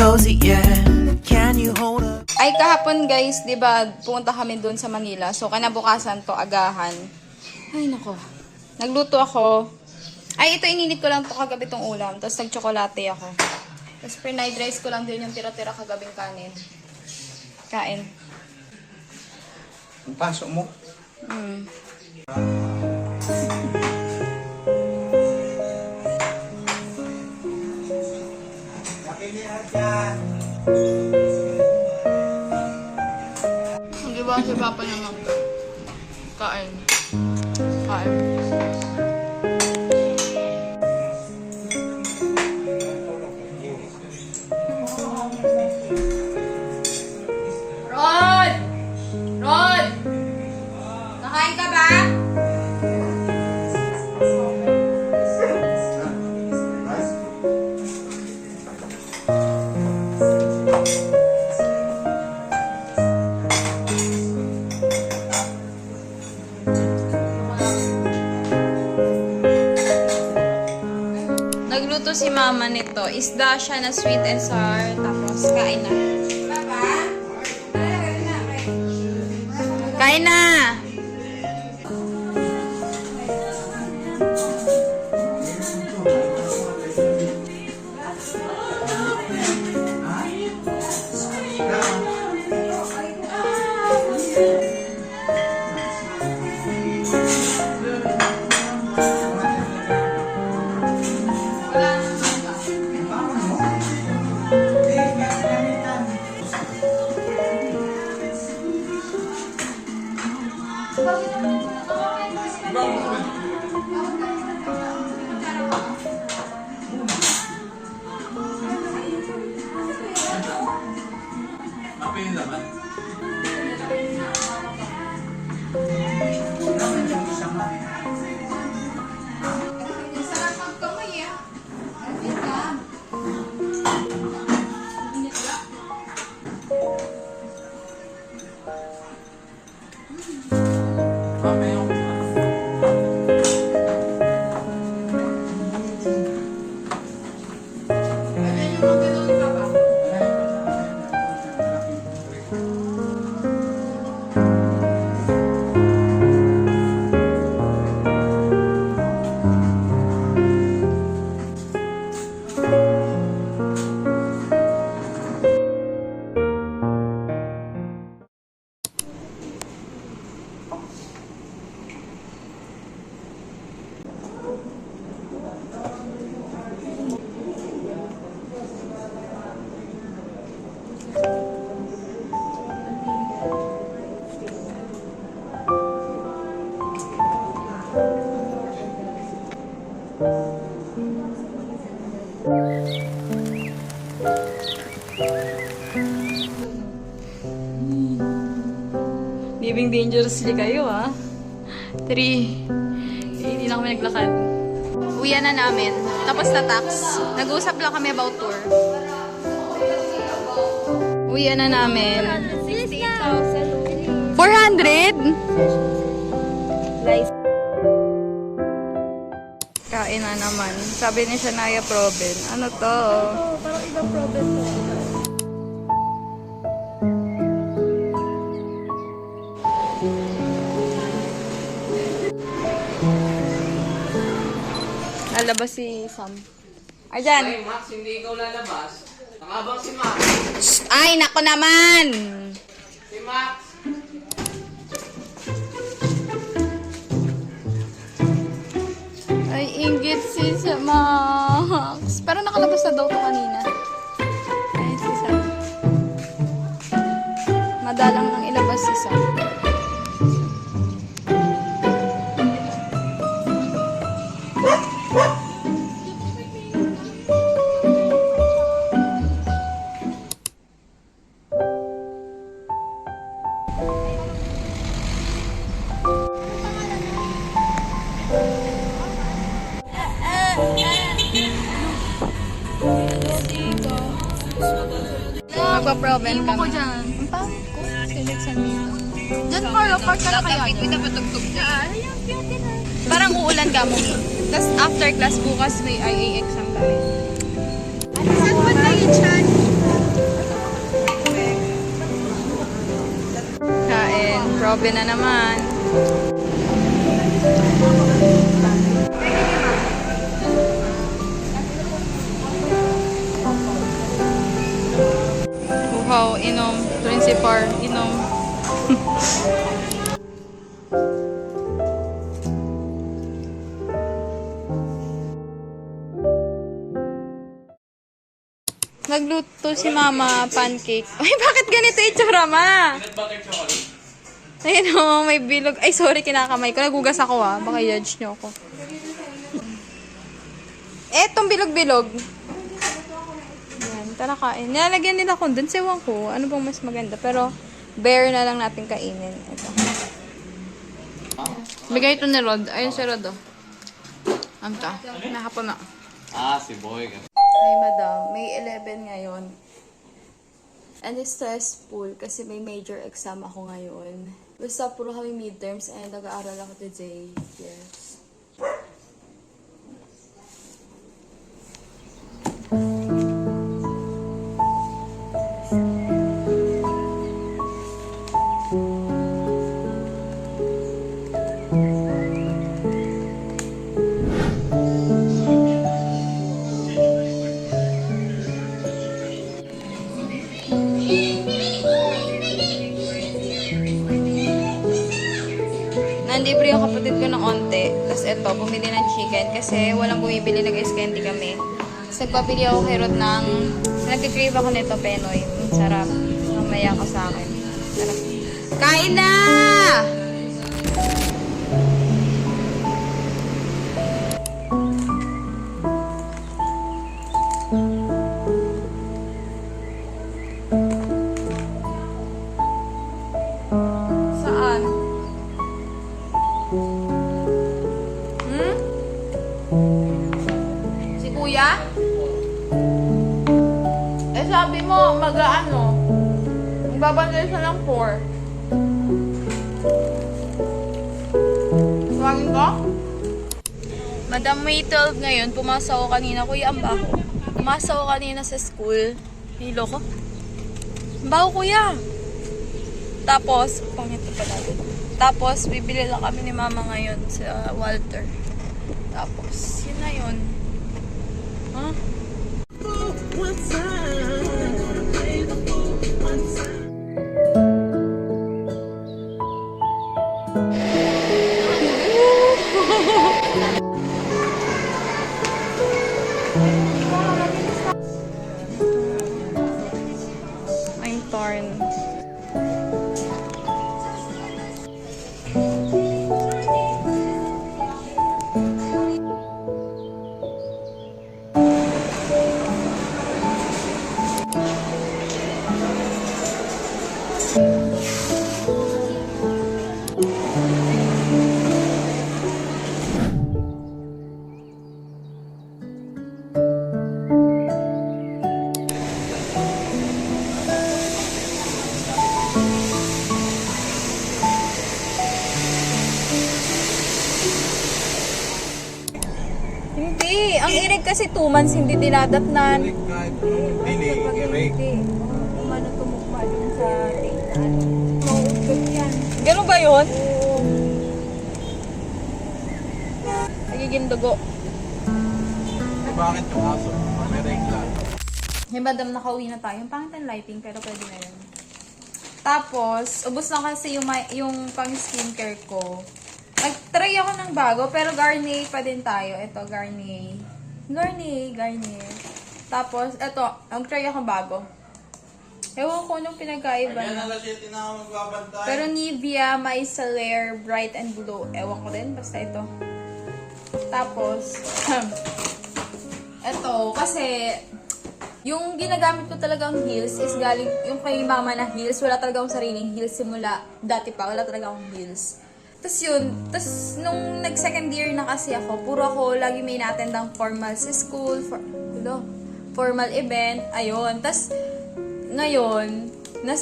cozy, yeah. Can you hold up? Ay, kahapon guys, di ba, pumunta kami doon sa Manila. So, kinabukasan to, agahan. Ay, nako. Nagluto ako. Ay, ito, ininit ko lang to kagabi tong ulam. Tapos, nag-chocolate ako. Tapos, fried rice ko lang din yung tira-tira kagabing kanin. Kain. Ang pasok mo? Hindi ba si Papa naman? Kain. Kain. Rod! Rod! Nakain ka ba? Nagluto si mama nito. Isda siya na sweet and sour. Tapos, kain na. Papa? Kain na! Apa yung laman? Living dangerously kayo, ah. 3. Hindi na kami naglakad. Uwian na namin. Tapos na tax. Nag-uusap lang kami about tour. Uwian na namin. 400? Kain na naman. Sabi ni Shania Proben. Ano to? Parang ibang problem to. Lalabas si Sam. Ayan. Ay, Max, hindi ikaw lalabas. Nakabang si Max. Ay, nako naman! Si Max. Ay, inggit si Max. Pero nakalabas na daw to kanina. Ay, si Sam. Madalang nang ilabas si Sam. Magpa-proven kami. Ko dyan. Ang pangit ko. Select sa dito. Diyan, Carlo, park ka na kaya. Hindi na patugtog dyan. Parang uulan ka mo. Tapos after class bukas may IA exam tayo. Saan ba tayo dyan? Probe na naman. Uhaw, inom. Principal, inom. Nagluto si Mama pancake. Ay, bakit ganito itsura, Ma? Ayun o, may bilog. Ay, sorry, kinakamay ko. Nagugas ako baka judge nyo ako. Etong bilog-bilog. Yan, tara kain. Nilalagyan nila condensed. Ewan ko, ano bang mas maganda. Pero, bare na lang natin kainin. Ito. Bigay ito ni Rod. Ayun si Rod, oh. Anta, nakapon na. Si Boy. Hi, madam. May 11 ngayon. And it's stressful kasi may major exam ako ngayon. Basta puro kami midterms and nag-aaral ako today. Yes. Nanlibre yung kapatid ko ng onte. Tapos eto, bumili ng chicken kasi walang bumibili, nag-candy kami. Tapos nagpapili ako kay Rod ng... Nag-crave ako nito, Penoy. Ang sarap. Mamaya ka sa akin. Sarap. Kain na! Saan? Si Kuya? Eh sabi mo, mag-ano? Magbabantay siya ng 4. Tawagin ko? Madam, May 12 ngayon. Pumasok ako kanina. Kuya, ang baho. Pumasok ako kanina sa school. Hilo ko. Ang baho, Kuya. Tapos, pangit pa natin. Tapos, bibili lang kami ni Mama ngayon sa Walter. Tapos, yun na yun. Huh? I'm torn. Hindi. Ang irig kasi 2 months hindi dinadatnan. Kahit dili, irig. Umano tumukma dun sa tingnan. Mauugod yan. Ganun ba yun? Nagiging dugo. Bakit yung aso? May regla. Hey, madam, nakauwi na tayo. Yung pangit ang lighting, pero pwede na yun. Tapos, ubos na kasi yung pang skincare ko. Nag-try ako ng bago, pero Garnier pa din tayo. Ito, Garnier. Garnier. Tapos, ito, nag-try ako bago. Ewan ko anong pinagkaiba na. Pero Nivea Micellar Bright and Blue. Ewan ko din, basta ito. Tapos, ito, kasi yung ginagamit ko talagang heels is galing, yung kay mama na heels, wala talaga akong sariling heels simula, dati pa, wala talaga akong heels. Tapos yun, nung nag-second year na kasi ako, puro ako lagi may inattendang formal sa school, formal event, ayun. Tapos, ngayon,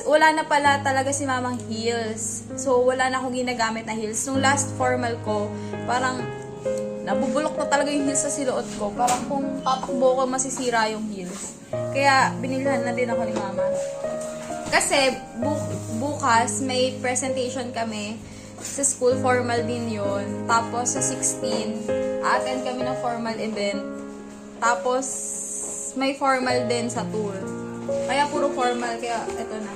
wala na pala talaga si mamang heels. So, wala na akong ginagamit na heels. Nung last formal ko, parang nabubulok na talaga yung heels sa siluot ko. Parang kung tatakbo ko, masisira yung heels. Kaya, binilhan na din ako ni mama. Kasi bukas may presentation kami sa school, formal din yun. Tapos sa 16, attend kami ng formal event. Tapos may formal din sa tour. Kaya puro formal, kaya ito na.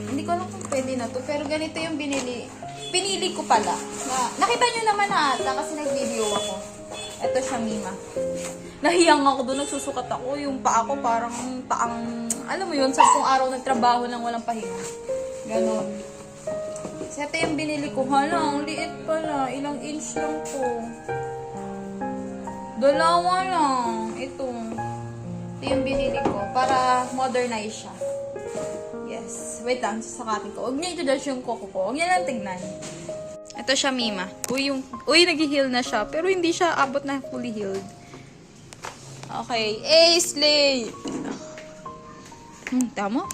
Hindi ko alam kung pwede na to, pero ganito yung pinili ko pala. Nakita nyo naman na ata kasi nag-video ako. Ito siya, Mima. Nahiyang ako doon, nagsusukat ako. Yung paa ko parang paang, alam mo yun, 10 araw nagtrabaho nang walang pahinga. Ganon. So, ito yung binili ko. Hala, ang liit pala. Ilang inch lang to. 2 lang. Ito yung binili ko para modernize siya. Yes. Wait lang, sasakatin ko. Huwag niya i-judge yung kuko ko. Huwag niya lang tignan. Ito siya, Mima. Uy, nag-heal na siya. Pero hindi siya abot na fully healed. Okay. Slay! Tama?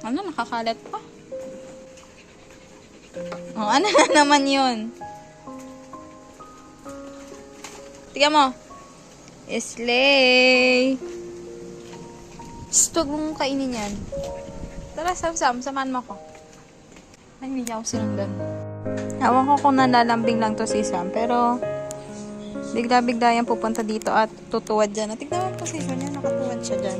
Ano, nakakalat pa? Oh, ano na naman yun? Tingnan mo. Slay! Gusto kong kainin yan. Tara, Sam, samahan mo ako. Ay, hindi ako sinundan. Ewan ko kung nalalambing lang to si Sam, pero bigla-bigla yan pupunta dito at tutuwad dyan. At tignan mo ang position niya, nakatuwad siya dyan.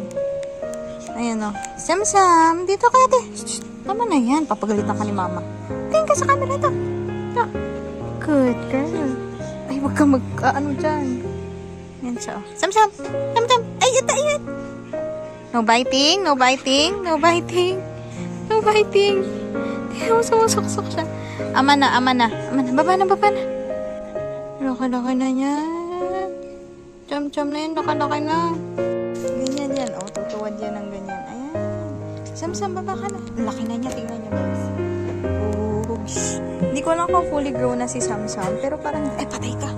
Ayan o. Sam, dito ka ate. Shh, tama na yan, papagalitan ka ni mama. Tingin ka sa camera ito. Good girl. Ay, wag ka ano dyan. Yan siya o. Sam. Ay, ito. No biting. Tingnan mo, sumusok siya. Ama na. Baba na. Laki-laki na yan. Cham na yan, laki-laki na. Ganyan yan. O, tutuwad yan ng ganyan. Ayan. Sam, baba ka na. Laki na niya, tingnan niyo guys. Oops. Hindi ko lang kung fully grown na si Sam. Pero parang, patay ka.